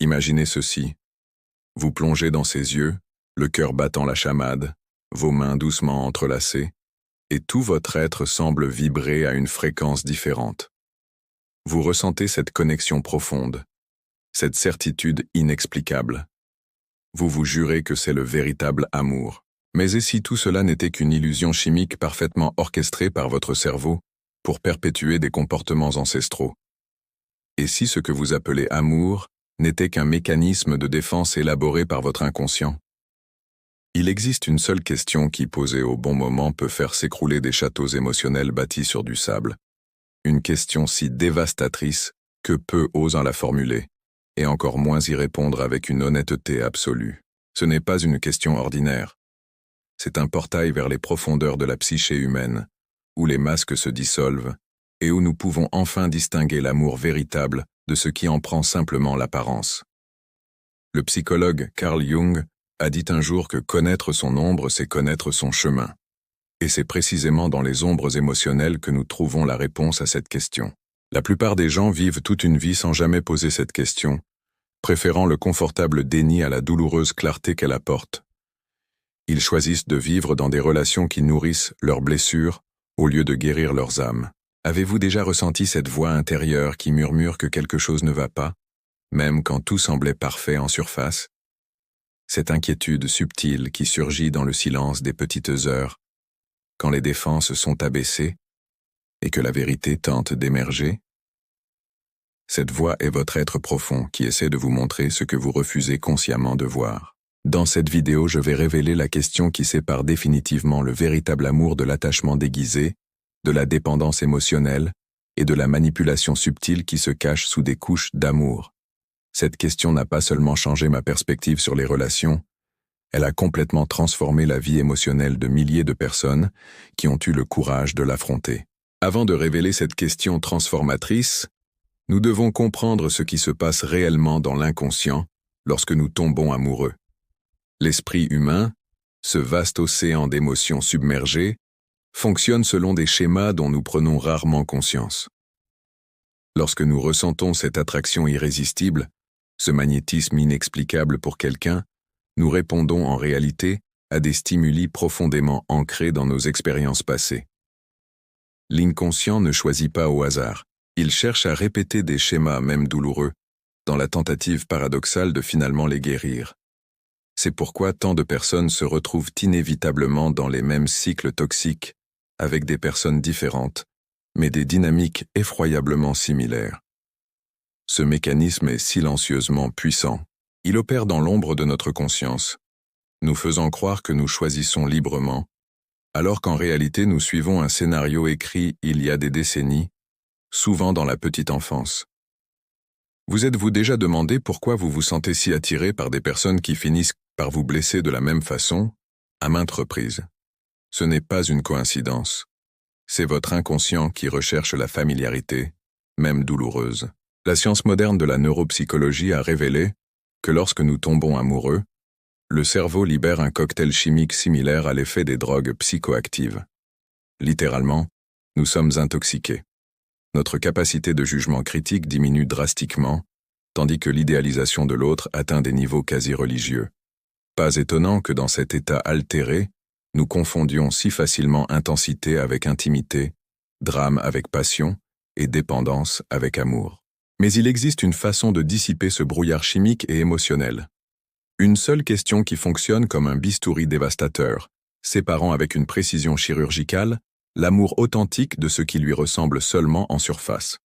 Imaginez ceci. Vous plongez dans ses yeux, le cœur battant la chamade, vos mains doucement entrelacées, et tout votre être semble vibrer à une fréquence différente. Vous ressentez cette connexion profonde, cette certitude inexplicable. Vous vous jurez que c'est le véritable amour. Mais et si tout cela n'était qu'une illusion chimique parfaitement orchestrée par votre cerveau pour perpétuer des comportements ancestraux? Et si ce que vous appelez amour n'était qu'un mécanisme de défense élaboré par votre inconscient? Il existe une seule question qui, posée au bon moment, peut faire s'écrouler des châteaux émotionnels bâtis sur du sable. Une question si dévastatrice que peu osent la formuler, et encore moins y répondre avec une honnêteté absolue. Ce n'est pas une question ordinaire. C'est un portail vers les profondeurs de la psyché humaine, où les masques se dissolvent, et où nous pouvons enfin distinguer l'amour véritable de ce qui en prend simplement l'apparence. Le psychologue Carl Jung a dit un jour que connaître son ombre, c'est connaître son chemin. Et c'est précisément dans les ombres émotionnelles que nous trouvons la réponse à cette question. La plupart des gens vivent toute une vie sans jamais poser cette question, préférant le confortable déni à la douloureuse clarté qu'elle apporte. Ils choisissent de vivre dans des relations qui nourrissent leurs blessures au lieu de guérir leurs âmes. Avez-vous déjà ressenti cette voix intérieure qui murmure que quelque chose ne va pas, même quand tout semblait parfait en surface? Cette inquiétude subtile qui surgit dans le silence des petites heures, quand les défenses sont abaissées et que la vérité tente d'émerger? Cette voix est votre être profond qui essaie de vous montrer ce que vous refusez consciemment de voir. Dans cette vidéo, je vais révéler la question qui sépare définitivement le véritable amour de l'attachement déguisé, de la dépendance émotionnelle et de la manipulation subtile qui se cache sous des couches d'amour. Cette question n'a pas seulement changé ma perspective sur les relations, elle a complètement transformé la vie émotionnelle de milliers de personnes qui ont eu le courage de l'affronter. Avant de révéler cette question transformatrice, nous devons comprendre ce qui se passe réellement dans l'inconscient lorsque nous tombons amoureux. L'esprit humain, ce vaste océan d'émotions submergées, fonctionne selon des schémas dont nous prenons rarement conscience. Lorsque nous ressentons cette attraction irrésistible, ce magnétisme inexplicable pour quelqu'un, nous répondons en réalité à des stimuli profondément ancrés dans nos expériences passées. L'inconscient ne choisit pas au hasard. Il cherche à répéter des schémas même douloureux, dans la tentative paradoxale de finalement les guérir. C'est pourquoi tant de personnes se retrouvent inévitablement dans les mêmes cycles toxiques, avec des personnes différentes, mais des dynamiques effroyablement similaires. Ce mécanisme est silencieusement puissant. Il opère dans l'ombre de notre conscience, nous faisant croire que nous choisissons librement, alors qu'en réalité nous suivons un scénario écrit il y a des décennies, souvent dans la petite enfance. Vous êtes-vous déjà demandé pourquoi vous vous sentez si attiré par des personnes qui finissent par vous blesser de la même façon, à maintes reprises? Ce n'est pas une coïncidence. C'est votre inconscient qui recherche la familiarité, même douloureuse. La science moderne de la neuropsychologie a révélé que lorsque nous tombons amoureux, le cerveau libère un cocktail chimique similaire à l'effet des drogues psychoactives. Littéralement, nous sommes intoxiqués. Notre capacité de jugement critique diminue drastiquement, tandis que l'idéalisation de l'autre atteint des niveaux quasi religieux. Pas étonnant que dans cet état altéré, nous confondions si facilement intensité avec intimité, drame avec passion et dépendance avec amour. Mais il existe une façon de dissiper ce brouillard chimique et émotionnel. Une seule question qui fonctionne comme un bistouri dévastateur, séparant avec une précision chirurgicale l'amour authentique de ce qui lui ressemble seulement en surface.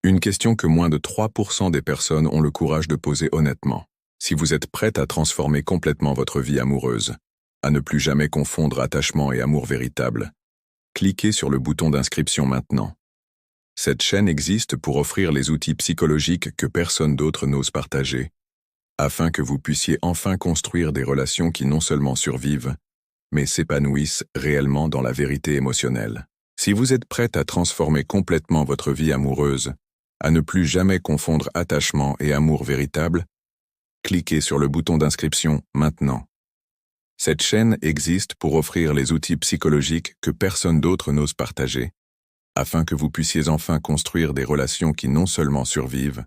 Une question que moins de 3% des personnes ont le courage de poser honnêtement. Si vous êtes prête à transformer complètement votre vie amoureuse, à ne plus jamais confondre attachement et amour véritable, cliquez sur le bouton d'inscription maintenant. Cette chaîne existe pour offrir les outils psychologiques que personne d'autre n'ose partager, afin que vous puissiez enfin construire des relations qui non seulement survivent, mais s'épanouissent réellement dans la vérité émotionnelle. Si vous êtes prête à transformer complètement votre vie amoureuse, à ne plus jamais confondre attachement et amour véritable, cliquez sur le bouton d'inscription maintenant. Cette chaîne existe pour offrir les outils psychologiques que personne d'autre n'ose partager, afin que vous puissiez enfin construire des relations qui non seulement survivent,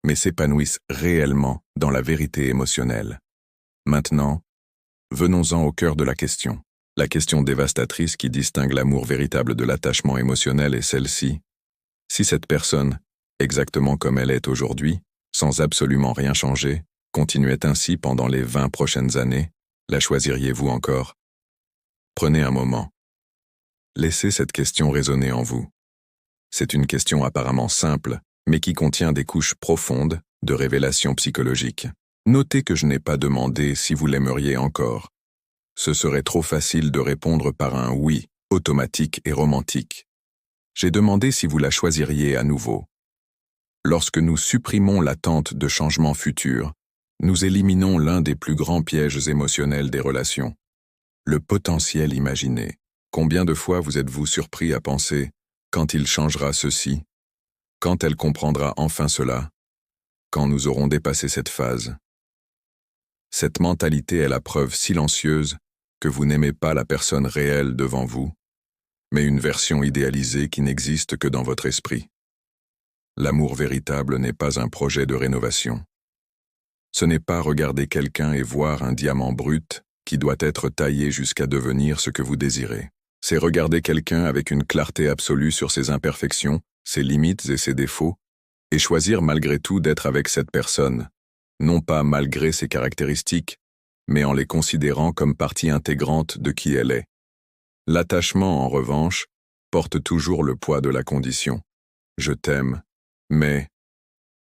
mais s'épanouissent réellement dans la vérité émotionnelle. Maintenant, venons-en au cœur de la question. La question dévastatrice qui distingue l'amour véritable de l'attachement émotionnel est celle-ci. Si cette personne, exactement comme elle est aujourd'hui, sans absolument rien changer, continuait ainsi pendant les 20 prochaines années, la choisiriez-vous encore? Prenez un moment. Laissez cette question résonner en vous. C'est une question apparemment simple, mais qui contient des couches profondes de révélations psychologiques. Notez que je n'ai pas demandé si vous l'aimeriez encore. Ce serait trop facile de répondre par un oui, automatique et romantique. J'ai demandé si vous la choisiriez à nouveau. Lorsque nous supprimons l'attente de changement futur, nous éliminons l'un des plus grands pièges émotionnels des relations. Le potentiel imaginé. Combien de fois vous êtes-vous surpris à penser « quand il changera ceci », quand elle comprendra enfin cela, quand nous aurons dépassé cette phase. Cette mentalité est la preuve silencieuse que vous n'aimez pas la personne réelle devant vous, mais une version idéalisée qui n'existe que dans votre esprit. L'amour véritable n'est pas un projet de rénovation. Ce n'est pas regarder quelqu'un et voir un diamant brut qui doit être taillé jusqu'à devenir ce que vous désirez. C'est regarder quelqu'un avec une clarté absolue sur ses imperfections, ses limites et ses défauts, et choisir malgré tout d'être avec cette personne, non pas malgré ses caractéristiques, mais en les considérant comme partie intégrante de qui elle est. L'attachement, en revanche, porte toujours le poids de la condition. Je t'aime, mais...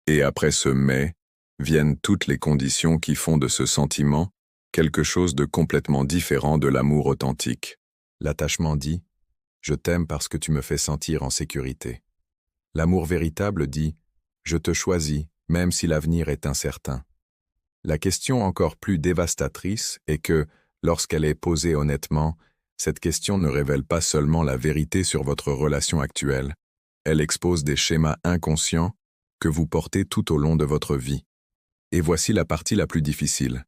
Et après ce « mais », viennent toutes les conditions qui font de ce sentiment quelque chose de complètement différent de l'amour authentique. L'attachement dit « Je t'aime parce que tu me fais sentir en sécurité ». L'amour véritable dit « Je te choisis, même si l'avenir est incertain ». La question encore plus dévastatrice est que, lorsqu'elle est posée honnêtement, cette question ne révèle pas seulement la vérité sur votre relation actuelle, elle expose des schémas inconscients que vous portez tout au long de votre vie. Et voici la partie la plus difficile.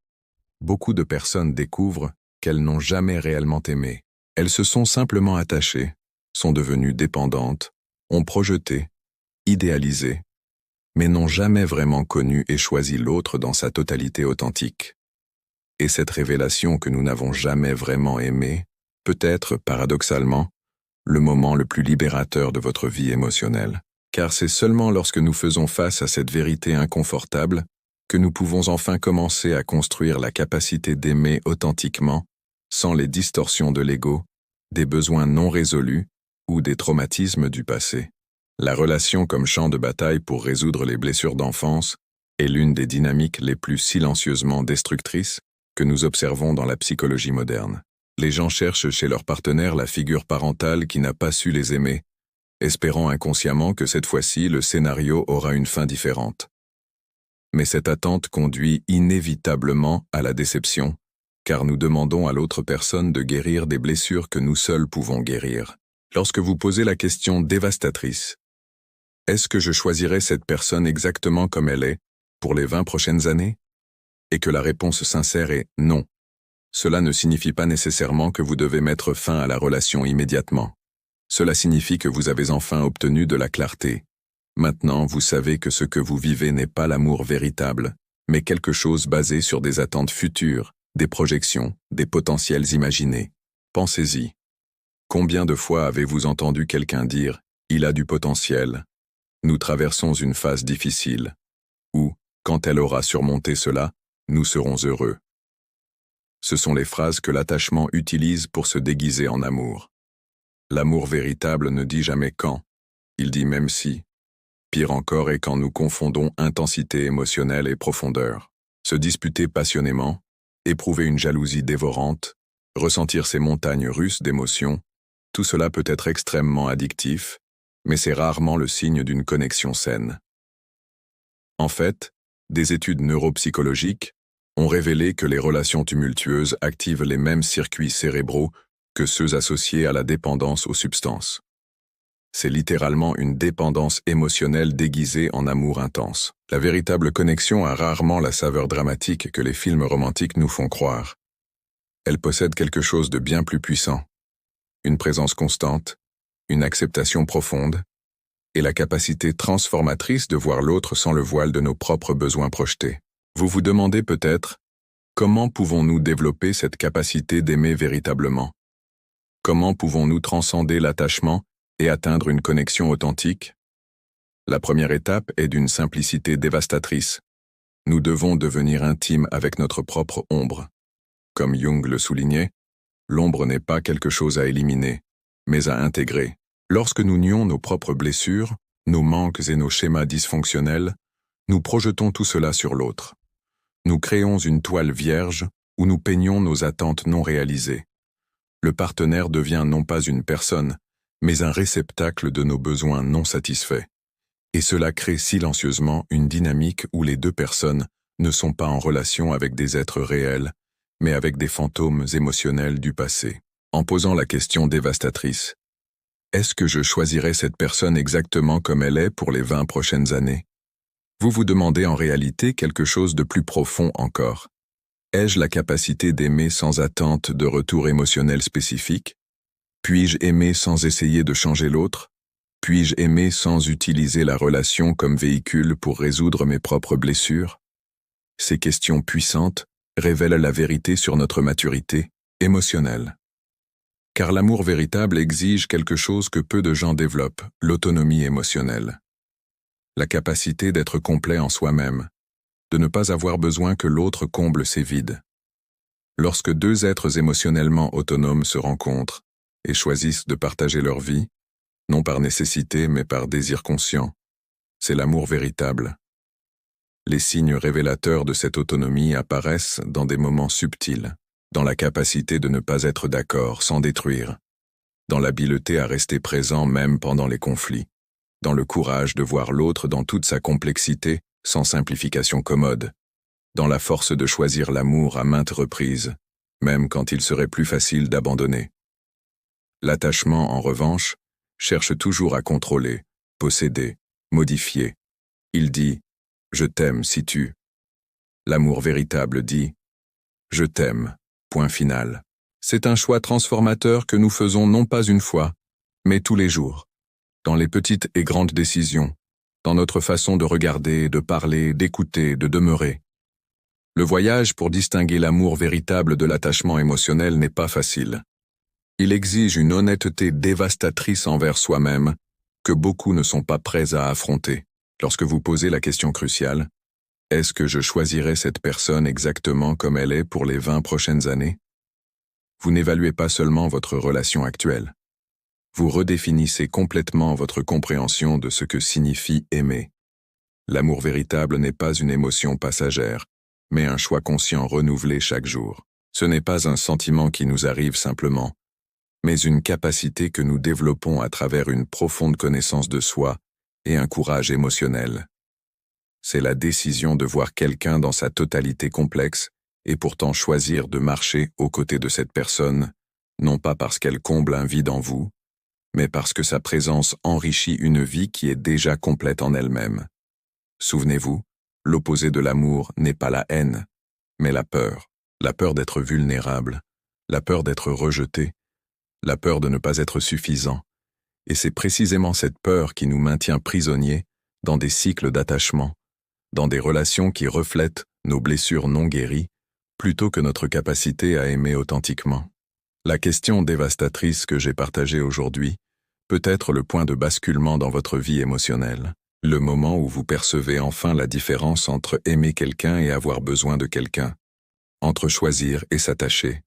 Beaucoup de personnes découvrent qu'elles n'ont jamais réellement aimé. Elles se sont simplement attachées, sont devenues dépendantes, ont projeté, idéalisé, mais n'ont jamais vraiment connu et choisi l'autre dans sa totalité authentique. Et cette révélation que nous n'avons jamais vraiment aimé peut être, paradoxalement, le moment le plus libérateur de votre vie émotionnelle. Car c'est seulement lorsque nous faisons face à cette vérité inconfortable que nous pouvons enfin commencer à construire la capacité d'aimer authentiquement, sans les distorsions de l'ego, des besoins non résolus ou des traumatismes du passé. La relation comme champ de bataille pour résoudre les blessures d'enfance est l'une des dynamiques les plus silencieusement destructrices que nous observons dans la psychologie moderne. Les gens cherchent chez leur partenaire la figure parentale qui n'a pas su les aimer, espérant inconsciemment que cette fois-ci le scénario aura une fin différente. Mais cette attente conduit inévitablement à la déception, car nous demandons à l'autre personne de guérir des blessures que nous seuls pouvons guérir. Lorsque vous posez la question dévastatrice, est-ce que je choisirais cette personne exactement comme elle est pour les 20 prochaines années? Et que la réponse sincère est non. Cela ne signifie pas nécessairement que vous devez mettre fin à la relation immédiatement. Cela signifie que vous avez enfin obtenu de la clarté. Maintenant, vous savez que ce que vous vivez n'est pas l'amour véritable, mais quelque chose basé sur des attentes futures, des projections, des potentiels imaginés. Pensez-y. Combien de fois avez-vous entendu quelqu'un dire « il a du potentiel », « nous traversons une phase difficile » ou « quand elle aura surmonté cela, nous serons heureux ». Ce sont les phrases que l'attachement utilise pour se déguiser en amour. L'amour véritable ne dit jamais quand, il dit même si. Pire encore est quand nous confondons intensité émotionnelle et profondeur. Se disputer passionnément, éprouver une jalousie dévorante, ressentir ces montagnes russes d'émotions, tout cela peut être extrêmement addictif, mais c'est rarement le signe d'une connexion saine. En fait, des études neuropsychologiques ont révélé que les relations tumultueuses activent les mêmes circuits cérébraux que ceux associés à la dépendance aux substances. C'est littéralement une dépendance émotionnelle déguisée en amour intense. La véritable connexion a rarement la saveur dramatique que les films romantiques nous font croire. Elle possède quelque chose de bien plus puissant. Une présence constante, une acceptation profonde, et la capacité transformatrice de voir l'autre sans le voile de nos propres besoins projetés. Vous vous demandez peut-être, comment pouvons-nous développer cette capacité d'aimer véritablement? Comment pouvons-nous transcender l'attachement et atteindre une connexion authentique? La première étape est d'une simplicité dévastatrice. Nous devons devenir intimes avec notre propre ombre. Comme Jung le soulignait, l'ombre n'est pas quelque chose à éliminer, mais à intégrer. Lorsque nous nions nos propres blessures, nos manques et nos schémas dysfonctionnels, nous projetons tout cela sur l'autre. Nous créons une toile vierge où nous peignons nos attentes non réalisées. Le partenaire devient non pas une personne, mais un réceptacle de nos besoins non satisfaits. Et cela crée silencieusement une dynamique où les deux personnes ne sont pas en relation avec des êtres réels, mais avec des fantômes émotionnels du passé. En posant la question dévastatrice, est-ce que je choisirais cette personne exactement comme elle est pour les 20 prochaines années? Vous vous demandez en réalité quelque chose de plus profond encore. Ai-je la capacité d'aimer sans attente de retour émotionnel spécifique? Puis-je aimer sans essayer de changer l'autre? Puis-je aimer sans utiliser la relation comme véhicule pour résoudre mes propres blessures? Ces questions puissantes révèlent la vérité sur notre maturité émotionnelle. Car l'amour véritable exige quelque chose que peu de gens développent, l'autonomie émotionnelle. La capacité d'être complet en soi-même, de ne pas avoir besoin que l'autre comble ses vides. Lorsque deux êtres émotionnellement autonomes se rencontrent et choisissent de partager leur vie, non par nécessité mais par désir conscient, c'est l'amour véritable. Les signes révélateurs de cette autonomie apparaissent dans des moments subtils, dans la capacité de ne pas être d'accord sans détruire, dans l'habileté à rester présent même pendant les conflits, dans le courage de voir l'autre dans toute sa complexité sans simplification commode, dans la force de choisir l'amour à maintes reprises, même quand il serait plus facile d'abandonner. L'attachement, en revanche, cherche toujours à contrôler, posséder, modifier. Il dit « Je t'aime si tu ». L'amour véritable dit « Je t'aime ». Point final. C'est un choix transformateur que nous faisons non pas une fois, mais tous les jours, dans les petites et grandes décisions, dans notre façon de regarder, de parler, d'écouter, de demeurer. Le voyage pour distinguer l'amour véritable de l'attachement émotionnel n'est pas facile. Il exige une honnêteté dévastatrice envers soi-même que beaucoup ne sont pas prêts à affronter. Lorsque vous posez la question cruciale, est-ce que je choisirais cette personne exactement comme elle est pour les 20 prochaines années? Vous n'évaluez pas seulement votre relation actuelle. Vous redéfinissez complètement votre compréhension de ce que signifie aimer. L'amour véritable n'est pas une émotion passagère, mais un choix conscient renouvelé chaque jour. Ce n'est pas un sentiment qui nous arrive simplement, mais une capacité que nous développons à travers une profonde connaissance de soi et un courage émotionnel. C'est la décision de voir quelqu'un dans sa totalité complexe et pourtant choisir de marcher aux côtés de cette personne, non pas parce qu'elle comble un vide en vous, mais parce que sa présence enrichit une vie qui est déjà complète en elle-même. Souvenez-vous, l'opposé de l'amour n'est pas la haine, mais la peur d'être vulnérable, la peur d'être rejeté, la peur de ne pas être suffisant. Et c'est précisément cette peur qui nous maintient prisonniers dans des cycles d'attachement, dans des relations qui reflètent nos blessures non guéries, plutôt que notre capacité à aimer authentiquement. La question dévastatrice que j'ai partagée aujourd'hui peut être le point de basculement dans votre vie émotionnelle, le moment où vous percevez enfin la différence entre aimer quelqu'un et avoir besoin de quelqu'un, entre choisir et s'attacher,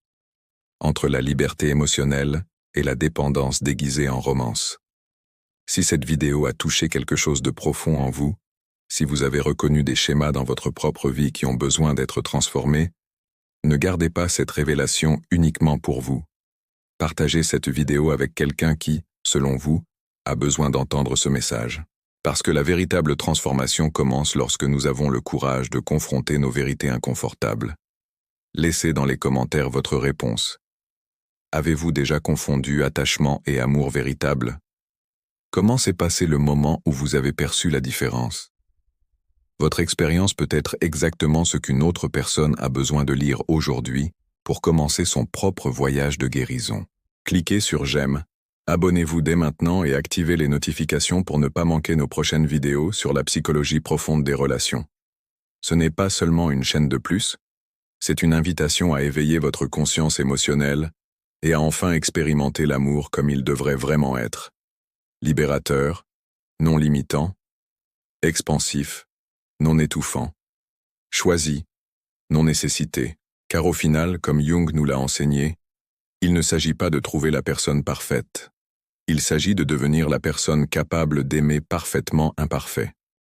entre la liberté émotionnelle et la dépendance déguisée en romance. Si cette vidéo a touché quelque chose de profond en vous, si vous avez reconnu des schémas dans votre propre vie qui ont besoin d'être transformés, ne gardez pas cette révélation uniquement pour vous. Partagez cette vidéo avec quelqu'un qui, selon vous, a besoin d'entendre ce message. Parce que la véritable transformation commence lorsque nous avons le courage de confronter nos vérités inconfortables. Laissez dans les commentaires votre réponse. Avez-vous déjà confondu attachement et amour véritable? Comment s'est passé le moment où vous avez perçu la différence? Votre expérience peut être exactement ce qu'une autre personne a besoin de lire aujourd'hui pour commencer son propre voyage de guérison. Cliquez sur « J'aime » Abonnez-vous dès maintenant et activez les notifications pour ne pas manquer nos prochaines vidéos sur la psychologie profonde des relations. Ce n'est pas seulement une chaîne de plus, c'est une invitation à éveiller votre conscience émotionnelle et à enfin expérimenter l'amour comme il devrait vraiment être. Libérateur, non limitant, expansif, non étouffant, choisi, non nécessité, car au final, comme Jung nous l'a enseigné, il ne s'agit pas de trouver la personne parfaite. Il s'agit de devenir la personne capable d'aimer parfaitement imparfait.